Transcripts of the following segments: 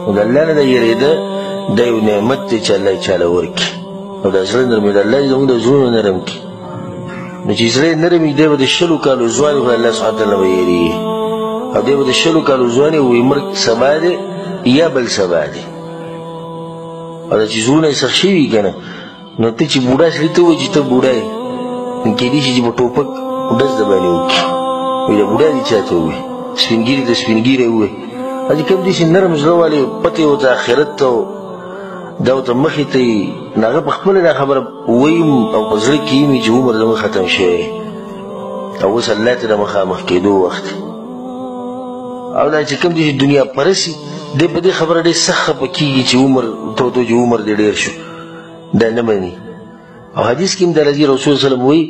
نو د الله نه د یېرېده دا یو نعمت دی چې الله یې چاله ورکړي او دا زړه نرمي د الله زموږ د زړونو نرم کړي نو چې زړه یې نرم وي دی به د 100 کالو ځوان وي الله سبحانه وتعالی به یېرېږي او دی به د 100 کالو ځوان وي مرګ سبا دی یا بل سبا دی او دا چې زړونه یې سخت شوي که نه نو ته چې بوډا سړي ته وایي چې ته بوډا یې نو کېدای شي چې به ټوپک ډز د باندې وکړي وایي دا بوډا دي چا ته ووایي سپین ږیري د سپین ږیری ووایي چې کوم دي چې نرم زړه والي پتې ورته آخرت ته دا ورته مخې ته یي نو هغه په خپله دا خبره ویم او په زړه کې یې چې عمر زموږ ختم شوی او اوس الله ته د مخامخ کېدو وخت او دا چې کوم دي چې دنیا پرسي دی په دې خبره ډېر سخت خفه کېږي چې عمر ته چې عمر دې ډېر شو دا نه مني او حدیث کې هم د رضی رسول وسلم وایي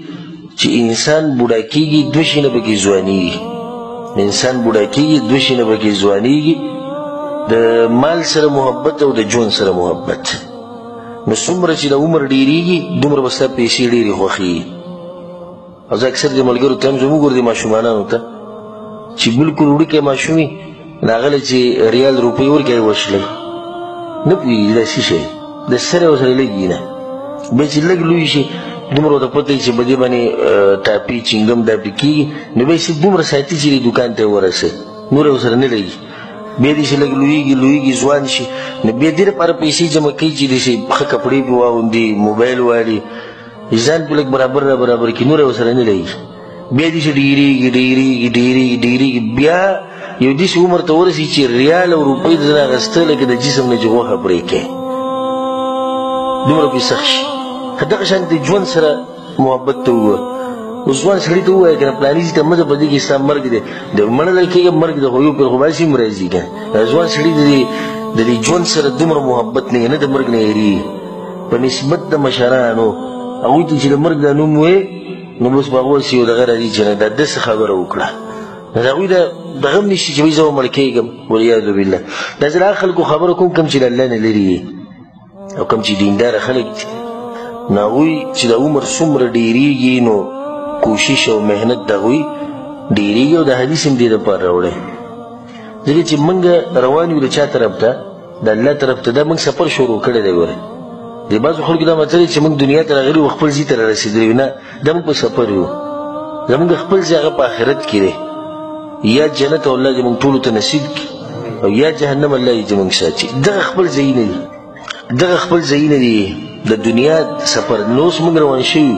چې انسان بوډا کېږي 2 شیونه پکې ځوانېږي انسان بوډا کېږي 2 شیونه پکې ځوانېږي د مال سره محبت او د ژوند سره محبت نو څومره چې د عمر ډېرېږي دومره به ستا پیسې ډېرې خوښېږي او زه اکثر د ملګرو ته هم زموږ ور د ماشومانانو ته چې بلکل وړوکی ماشوم وي نو هغه له چې ریال روپۍ ورکوي وشلی نه پوهېږي دا څه شی د سره ورسره لګي نه بیا چې لږ لوی شي دومره ورته پته وي چې په دې باندې ټاپي چینګم دا پرې کېږي نو بیا یې دومره ساتي چې دوکان ته یې ورسوي نور یې ورسره نه لګي بیا دې چې لږ لویږي ځوان شي نو بیا دې لپاره پیسې جمع کوي چې داسې ښه کپړې پې واغوندي موبایل والي ځان پې لږ برابر کړي نور یې ورسره نه لګي بیا دې چې ډېرېږي بیا یو داسې عمر ته ورسي چې ریال او روپۍ د ځنه اخیسته لکه د جسم نه چې غوښه پرې کوي دومره پې سخت شي دغه شان د ژوند سره محبت ته ووایه اوس ځوان سړي ته ووایه که نه پلاني چې ته مه ځه په دې کې ستا مرګ دی د مړلی کېږه مرګ دی خو یو پرې خو باسي هم راځي که نه ځوان سړي د دې ژوند سره دومره محبت نه نه د مرګ نه هېرېږي په نسبت د مشرانو هغوی ته چې د مرګ دا نوم وایې نو بس په هغه ورسې یو دغه راځي چې نه دا داسې خبره وکړه نو د هغوی دغه هم نشي چې وایي زه به مړ کېږم والعیاذ بالله دا زه د هغه خلکو خبره کوم کوم چې د الله نه لرې او کوم چې دینداره خلک دي نو هغوی چې د عمر څومره ډېرېږي نو کوشش او محنت د هغوی ډېرېږي او د حدیث هم دې دپاره راوړی ځکه چې موږ روان یو د چا طرف ته د الله طرف ته دا موږ سفر شروع کړی دی ګوره د بعضو خلکو دا مطلب چې موږ دنیا ته راغلي وو خپل ځای ته رارسېدلي نه دا موږ په سفر یو زموږ خپل ځای هغه په آخرت کې دی یا جنت الله دې موږ ټولو ته نصیب کړي او یا جهنم الله دې موږ ساتي دغه خپل ځایونه دي دغه خپل ځایونه دي د دنیا سفر نو اوس موږ روان شوي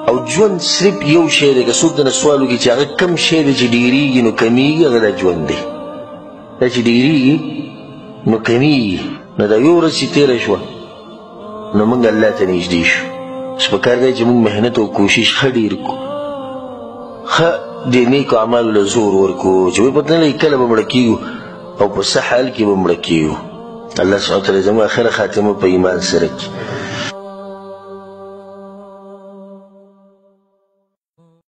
او ژوند صرف یو شی دی که څوک درنه سوال وکړي چې هغه کم شی دی چې ډېرېږي نو کمیږي هغه دا ژوند دی دا چې ډېرېږي نو کمیږي نو دا یو ورځ چې تېره شوه نو موږ الله ته نږدې شو اوس پکار دی چې موږ محنت او کوشش ښه ډېر کړو ښه دې نیکو اعمالو له زور ورکړو چې وایي پته نه لګي کله به مړه کېږو او په څه حال کې به مړه کېږو الله سبحانه وتعالی زموږ آخره خاتمه په ایمان سره کړي